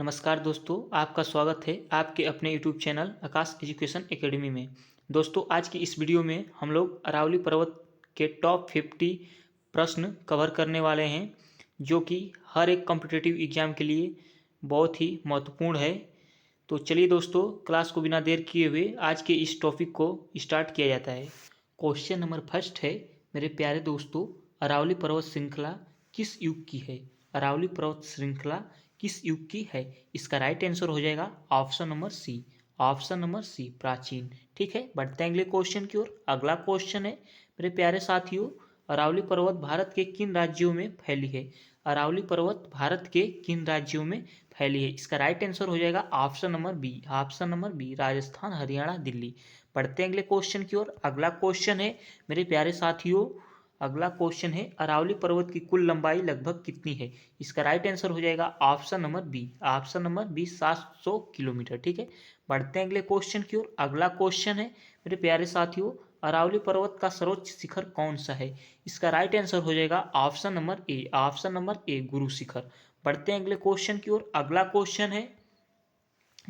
नमस्कार दोस्तों, आपका स्वागत है आपके अपने यूट्यूब चैनल आकाश एजुकेशन एकेडमी में। दोस्तों, आज की इस वीडियो में हम लोग अरावली पर्वत के टॉप 50 प्रश्न कवर करने वाले हैं, जो कि हर एक कॉम्पिटिटिव एग्जाम के लिए बहुत ही महत्वपूर्ण है। तो चलिए दोस्तों, क्लास को बिना देर किए हुए आज के इस टॉपिक को स्टार्ट किया जाता है। क्वेश्चन नंबर फर्स्ट है, मेरे प्यारे दोस्तों, अरावली पर्वत श्रृंखला किस युग की है? अरावली पर्वत श्रृंखला किस युग की है? इसका राइट आंसर हो जाएगा option number C. Option number C, प्राचीन। ठीक है, बढ़ते हैं अगले क्वेश्चन की ओर। अगला क्वेश्चन है, मेरे प्यारे साथियों, अरावली पर्वत भारत के किन राज्यों में फैली है? अरावली पर्वत भारत के किन राज्यों में फैली है? इसका राइट आंसर हो जाएगा option number B. Option number B, Rajasthan, Haryana, Delhi. बढ़ते हैं अगले क्वेश्चन की ओर। अगला क्वेश्चन है, मेरे प्यारे साथियों, अगला क्वेश्चन है, अरावली पर्वत की कुल लंबाई लगभग कितनी है? इसका राइट आंसर हो जाएगा option number B. Option number B, 700 kilometre. ठीक है, बढ़ते हैं अगले क्वेश्चन की ओर। अगला क्वेश्चन है, मेरे प्यारे साथियों, अरावली पर्वत का सर्वोच्च शिखर कौन सा है? इसका राइट आंसर हो जाएगा ऑप्शन नंबर ए। ऑप्शन नंबर ए, गुरु शिखर। बढ़ते हैं अगले क्वेश्चन की ओर। अगला क्वेश्चन है,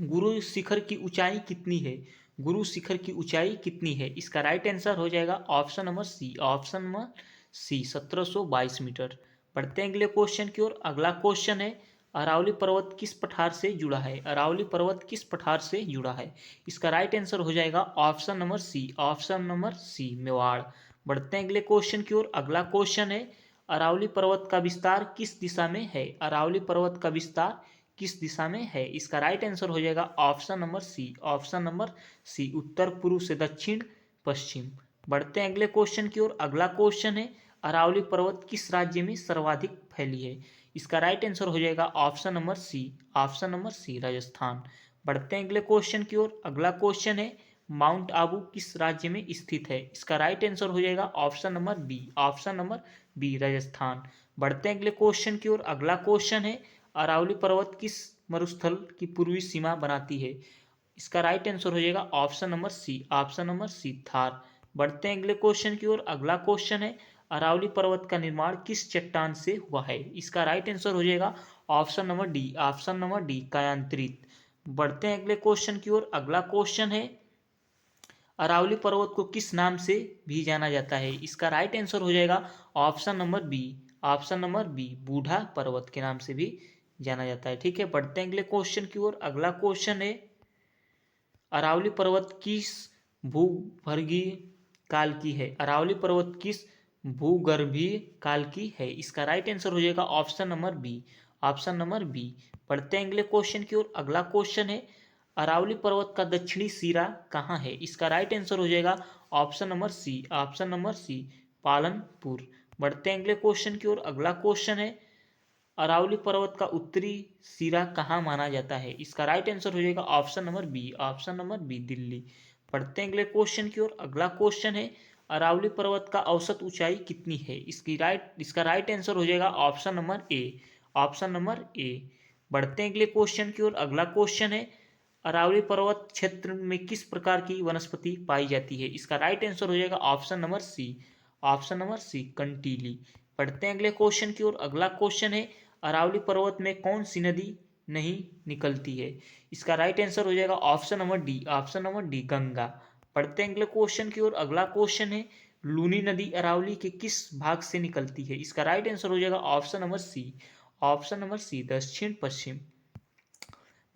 गुरु शिखर की ऊंचाई कितनी है? गुरु शिखर की ऊंचाई कितनी है? इसका राइट आंसर हो जाएगा option number C. Option number C, 1722 metre. बढ़ते हैं अगले क्वेश्चन की ओर। अगला क्वेश्चन है, अरावली पर्वत किस पठार से जुड़ा है? अरावली पर्वत किस पठार से जुड़ा है? इसका राइट आंसर हो जाएगा option number C. Option number C, Mewar. बढ़ते हैं अगले क्वेश्चन की ओर। अगला क्वेश्चन है, अरावली पर्वत का विस्तार किस दिशा में है? अरावली पर्वत का विस्तार किस दिशा में है? इसका राइट आंसर हो जाएगा option number C. Option number C, उत्तर पूर्व से दक्षिण पश्चिम। बढ़ते हैं अगले क्वेश्चन की ओर। अगला क्वेश्चन है, अरावली पर्वत किस राज्य में सर्वाधिक फैली है? इसका राइट आंसर हो जाएगा option number C. Option number C, Rajasthan. बढ़ते हैं अगले क्वेश्चन की ओर। अगला क्वेश्चन है, माउंट आबू किस राज्य में स्थित है? इसका राइट आंसर हो जाएगा option number B. Option number B, Rajasthan. बढ़ते हैं अगले क्वेश्चन की ओर। अगला क्वेश्चन है, अरावली पर्वत किस मरुस्थल की पूर्वी सीमा बनाती है? इसका राइट आंसर हो जाएगा option number C. Option number C, Thar. बढ़ते हैं अगले क्वेश्चन की ओर। अगला क्वेश्चन है, अरावली पर्वत का निर्माण किस चट्टान से हुआ है? इसका राइट आंसर हो जाएगा option number D. Option number D, कायांतरित। बढ़ते हैं अगले क्वेश्चन की ओर। अगला क्वेश्चन है, अरावली पर्वत को किस नाम से भी जाना जाता है? इसका राइट आंसर हो जाएगा option number B. Option number B, बूढ़ा पर्वत के नाम से भी जाना जाता है। ठीक है, बढ़ते हैं अगले क्वेश्चन की ओर। अगला क्वेश्चन है, अरावली पर्वत किस भूगर्भीय काल की है? अरावली पर्वत किस भूगर्भीय काल की है? इसका राइट आंसर हो जाएगा option number B. Option number B. बढ़ते हैं अगले क्वेश्चन की ओर। अगला क्वेश्चन है, अरावली पर्वत का दक्षिणी सिरा कहाँ है? इसका राइट आंसर हो जाएगा option number C. Option number C, Palanpur. बढ़ते हैं अगले क्वेश्चन की ओर। अगला क्वेश्चन है, अरावली पर्वत का उत्तरी सिरा कहाँ माना जाता है? इसका राइट आंसर हो जाएगा option number B. Option number B, Delhi. बढ़ते हैं अगले क्वेश्चन की ओर। अगला क्वेश्चन है, अरावली पर्वत का औसत ऊंचाई कितनी है? इसका राइट आंसर हो जाएगा ऑप्शन नंबर ए। ऑप्शन नंबर ए। बढ़ते हैं अगले क्वेश्चन की ओर। अगला क्वेश्चन है, अरावली पर्वत क्षेत्र में किस प्रकार की वनस्पति पाई जाती है? इसका राइट आंसर हो जाएगा option number C. Option number C, कंटीली। बढ़ते हैं अगले क्वेश्चन की ओर। अगला क्वेश्चन है, अरावली पर्वत में कौन सी नदी नहीं निकलती है? इसका राइट आंसर हो जाएगा option number D. Option number D, Ganga. बढ़ते हैं अगले क्वेश्चन की ओर। अगला क्वेश्चन है, लूनी नदी अरावली के किस भाग से निकलती है? इसका राइट आंसर हो जाएगा option number C. Option number C, दक्षिण पश्चिम।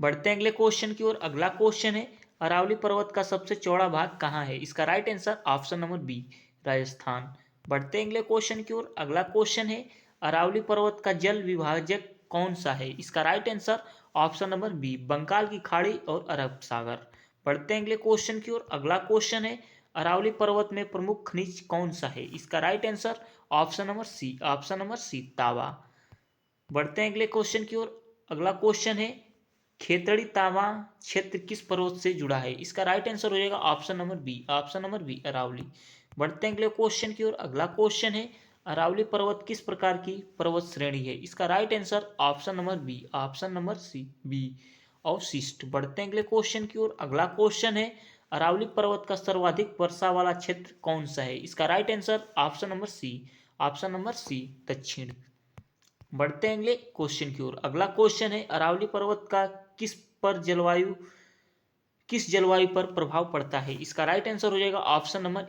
बढ़ते हैं अगले क्वेश्चन की ओर। अगला क्वेश्चन है, अरावली पर्वत का सबसे चौड़ा भाग कहाँ है? इसका right answer option number B, Rajasthan. बढ़ते हैं अगले क्वेश्चन की ओर। अगला क्वेश्चन है, अरावली पर्वत का जल विभाजक कौन सा है? इसका right answer option number B, Bengal की खाड़ी और अरब सागर। बढ़ते हैं अगले क्वेश्चन की ओर। अगला क्वेश्चन है, अरावली पर्वत में प्रमुख खनिज कौन सा है? इसका right answer option number C. Option number C, तांबा। बढ़ते हैं अगले क्वेश्चन की ओर। अगला क्वेश्चन है, खेतड़ी तांबा क्षेत्र किस पर्वत से जुड़ा है? इसका राइट आंसर हो जाएगा option number B. Option number B, Aravalli. बढ़ते हैं अगले क्वेश्चन की ओर। अगला क्वेश्चन है, अरावली पर्वत किस प्रकार की पर्वत श्रेणी है? इसका right answer option number B. Option number C, B, अवशिष्ट। बढ़ते हैं अगले क्वेश्चन की ओर। अगला क्वेश्चन है, अरावली पर्वत का सर्वाधिक वर्षा वाला क्षेत्र कौन सा है? इसका right answer option number C. Option number C, दक्षिण। बढ़ते हैं अगले क्वेश्चन की ओर। अगला क्वेश्चन है अरावली पर्वत का किस जलवायु पर प्रभाव पड़ता है। इसका राइट आंसर हो जाएगा ऑप्शन नंबर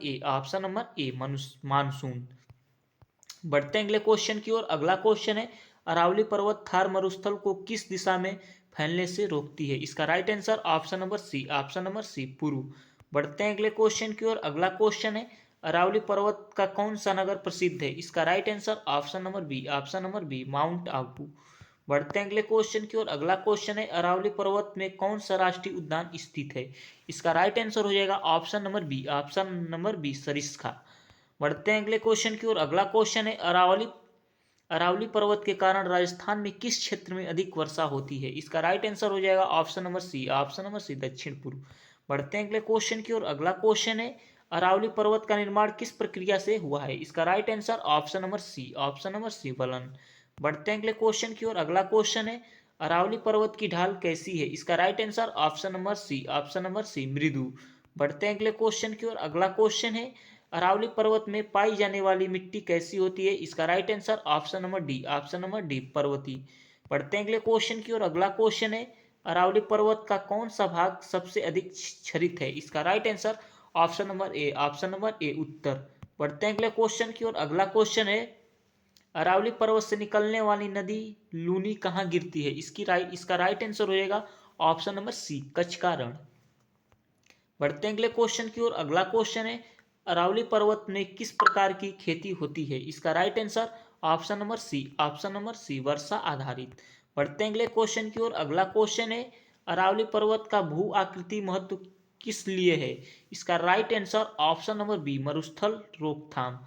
ए मानसून। बढ़ते हैं अगले क्वेश्चन की ओर। अगला क्वेश्चन है अरावली पर्वत थार मरुस्थल को किस दिशा में फैलने से रोकती है। इसका right answer option number C पूर्व। बढ़ते हैं अगले क्वेश्चन की ओर। अगला क्वेश्चन है अरावली पर्वत का कौन सा नगर प्रसिद्ध है। इसका right answer option number B Mount Abu. बढ़ते हैं अगले क्वेश्चन की ओर। अगला क्वेश्चन है अरावली पर्वत में कौन सा राष्ट्रीय उद्यान स्थित है। इसका राइट आंसर हो जाएगा ऑप्शन नंबर बी सरिस्का। बढ़ते हैं अगले क्वेश्चन की ओर। अगला क्वेश्चन है अरावली पर्वत के कारण राजस्थान में किस क्षेत्र में अधिक वर्षा होती है। इसका राइट आंसर हो जाएगा ऑप्शन नंबर सी दक्षिण पूर्व। बढ़ते हैं अगले क्वेश्चन की ओर। अगला क्वेश्चन है अरावली पर्वत का निर्माण किस प्रक्रिया से हुआ है। इसका right answer option number C वलन। बढ़ते हैं अगले क्वेश्चन की ओर। अगला क्वेश्चन है अरावली पर्वत की ढाल कैसी है। इसका right answer option number C मृदु। बढ़ते हैं अगले क्वेश्चन की ओर। अगला क्वेश्चन है अरावली पर्वत में पाई जाने वाली मिट्टी कैसी होती है। इसका right answer option number D पर्वतीय। बढ़ते हैं अगले क्वेश्चन की ओर। अगला क्वेश्चन है अरावली पर्वत का कौन सा भाग सबसे अधिक क्षरित है। इसका right answer option number A उत्तर। बढ़ते हैं अगले क्वेश्चन की ओर। अगला क्वेश्चन है अरावली पर्वत से निकलने वाली नदी लूनी कहाँ गिरती है। इसका राइट आंसर हो जाएगा ऑप्शन नंबर सी कच्छ का रण। बढ़ते हैं अगले क्वेश्चन की ओर। अगला क्वेश्चन है अरावली पर्वत में किस प्रकार की खेती होती है। इसका right answer option number C वर्षा आधारित। बढ़ते हैं अगले क्वेश्चन की ओर। अगला क्वेश्चन है अरावली पर्वत का भू आकृति महत्व किस लिए है। इसका right answer option number B मरुस्थल रोकथाम।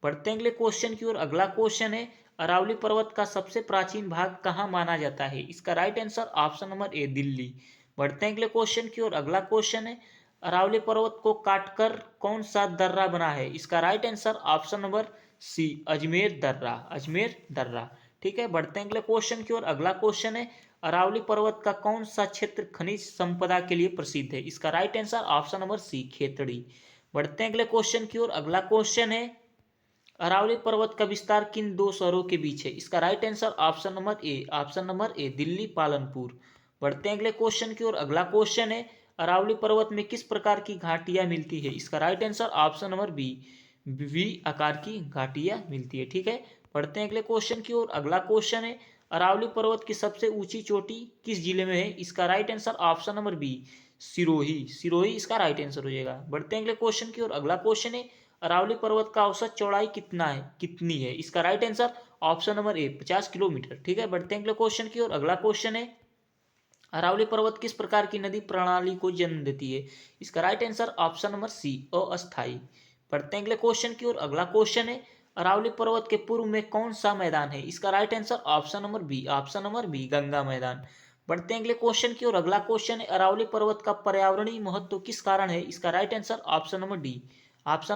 बढ़ते हैं अगले क्वेश्चन की ओर। अगला क्वेश्चन है अरावली पर्वत का सबसे प्राचीन भाग कहाँ माना जाता है। इसका राइट आंसर ऑप्शन नंबर ए दिल्ली। बढ़ते हैं अगले क्वेश्चन की ओर। अगला क्वेश्चन है अरावली पर्वत को काटकर कौन सा दर्रा बना है। इसका right answer option number C Ajmer दर्रा। ठीक है। बढ़ते हैं अगले क्वेश्चन की ओर। अगला क्वेश्चन है अरावली पर्वत का कौन सा क्षेत्र खनिज संपदा के लिए प्रसिद्ध है। इसका right answer option number C Khetri. बढ़ते हैं अगले क्वेश्चन की ओर। अगला क्वेश्चन है अरावली पर्वत का विस्तार किन दो शहरों के बीच है। इसका राइट आंसर ऑप्शन नंबर ए दिल्ली पालनपुर। बढ़ते हैं अगले क्वेश्चन की ओर। अगला क्वेश्चन है अरावली पर्वत में किस प्रकार की घाटियां मिलती है। इसका right answer option number B V आकार की घाटियां मिलती है। ठीक है। बढ़ते हैं अगले क्वेश्चन की ओर। अगला क्वेश्चन है अरावली पर्वत की सबसे ऊंची चोटी किस जिले में है। इसका right answer option number B Sirohi इसका राइट आंसर हो जाएगा। बढ़ते हैं अगले क्वेश्चन की ओर। अगला क्वेश्चन है अरावली पर्वत का औसत चौड़ाई कितनी है। इसका राइट आंसर ऑप्शन नंबर ए 50 किलोमीटर। ठीक है। बढ़ते हैं अगले क्वेश्चन की ओर। अगला क्वेश्चन है अरावली पर्वत किस प्रकार की नदी प्रणाली को जन्म देती है। इसका right answer option number C अस्थायी। बढ़ते हैं अगले क्वेश्चन की ओर। अगला क्वेश्चन है अरावली पर्वत के पूर्व में कौन सा मैदान है। इसका right answer option number B Ganga मैदान। बढ़ते हैं अगले क्वेश्चन की ओर। अगला क्वेश्चन है अरावली पर्वत का पर्यावरणीय महत्व किस कारण है। इसका right answer option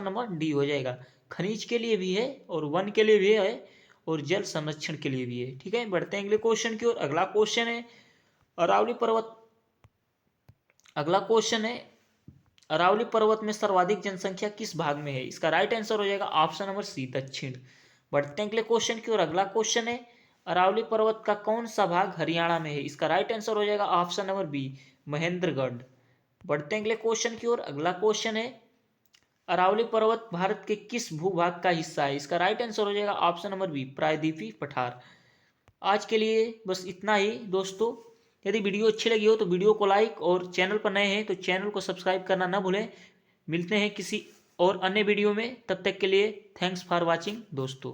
number D हो जाएगा। खनिज के लिए भी है और वन के लिए भी है और जल संरक्षण के लिए भी है। ठीक है। बढ़ते हैं अगले क्वेश्चन की ओर। अगला क्वेश्चन है अरावली पर्वत में सर्वाधिक जनसंख्या किस भाग में है। इसका राइट आंसर हो जाएगा ऑप्शन नंबर सी दक्षिण। बढ़ते हैं अगले क्वेश्चन की ओर। अगला क्वेश्चन है अरावली पर्वत का कौन सा भाग हरियाणा में है। इसका राइट आंसर हो जाएगा ऑप्शन नंबर बी महेंद्रगढ़। बढ़ते हैं अगले क्वेश्चन की ओर। अगला क्वेश्चन है अरावली पर्वत भारत के किस भूभाग का हिस्सा है। इसका राइट आंसर हो जाएगा ऑप्शन नंबर बी प्रायद्वीपीय पठार। आज के लिए बस इतना ही दोस्तों। यदि वीडियो अच्छी लगी हो तो वीडियो को लाइक और चैनल पर नए हैं तो चैनल को सब्सक्राइब करना ना भूलें। मिलते हैं किसी और अन्य वीडियो में। तब तक के लिए थैंक्स फॉर वॉचिंग दोस्तों।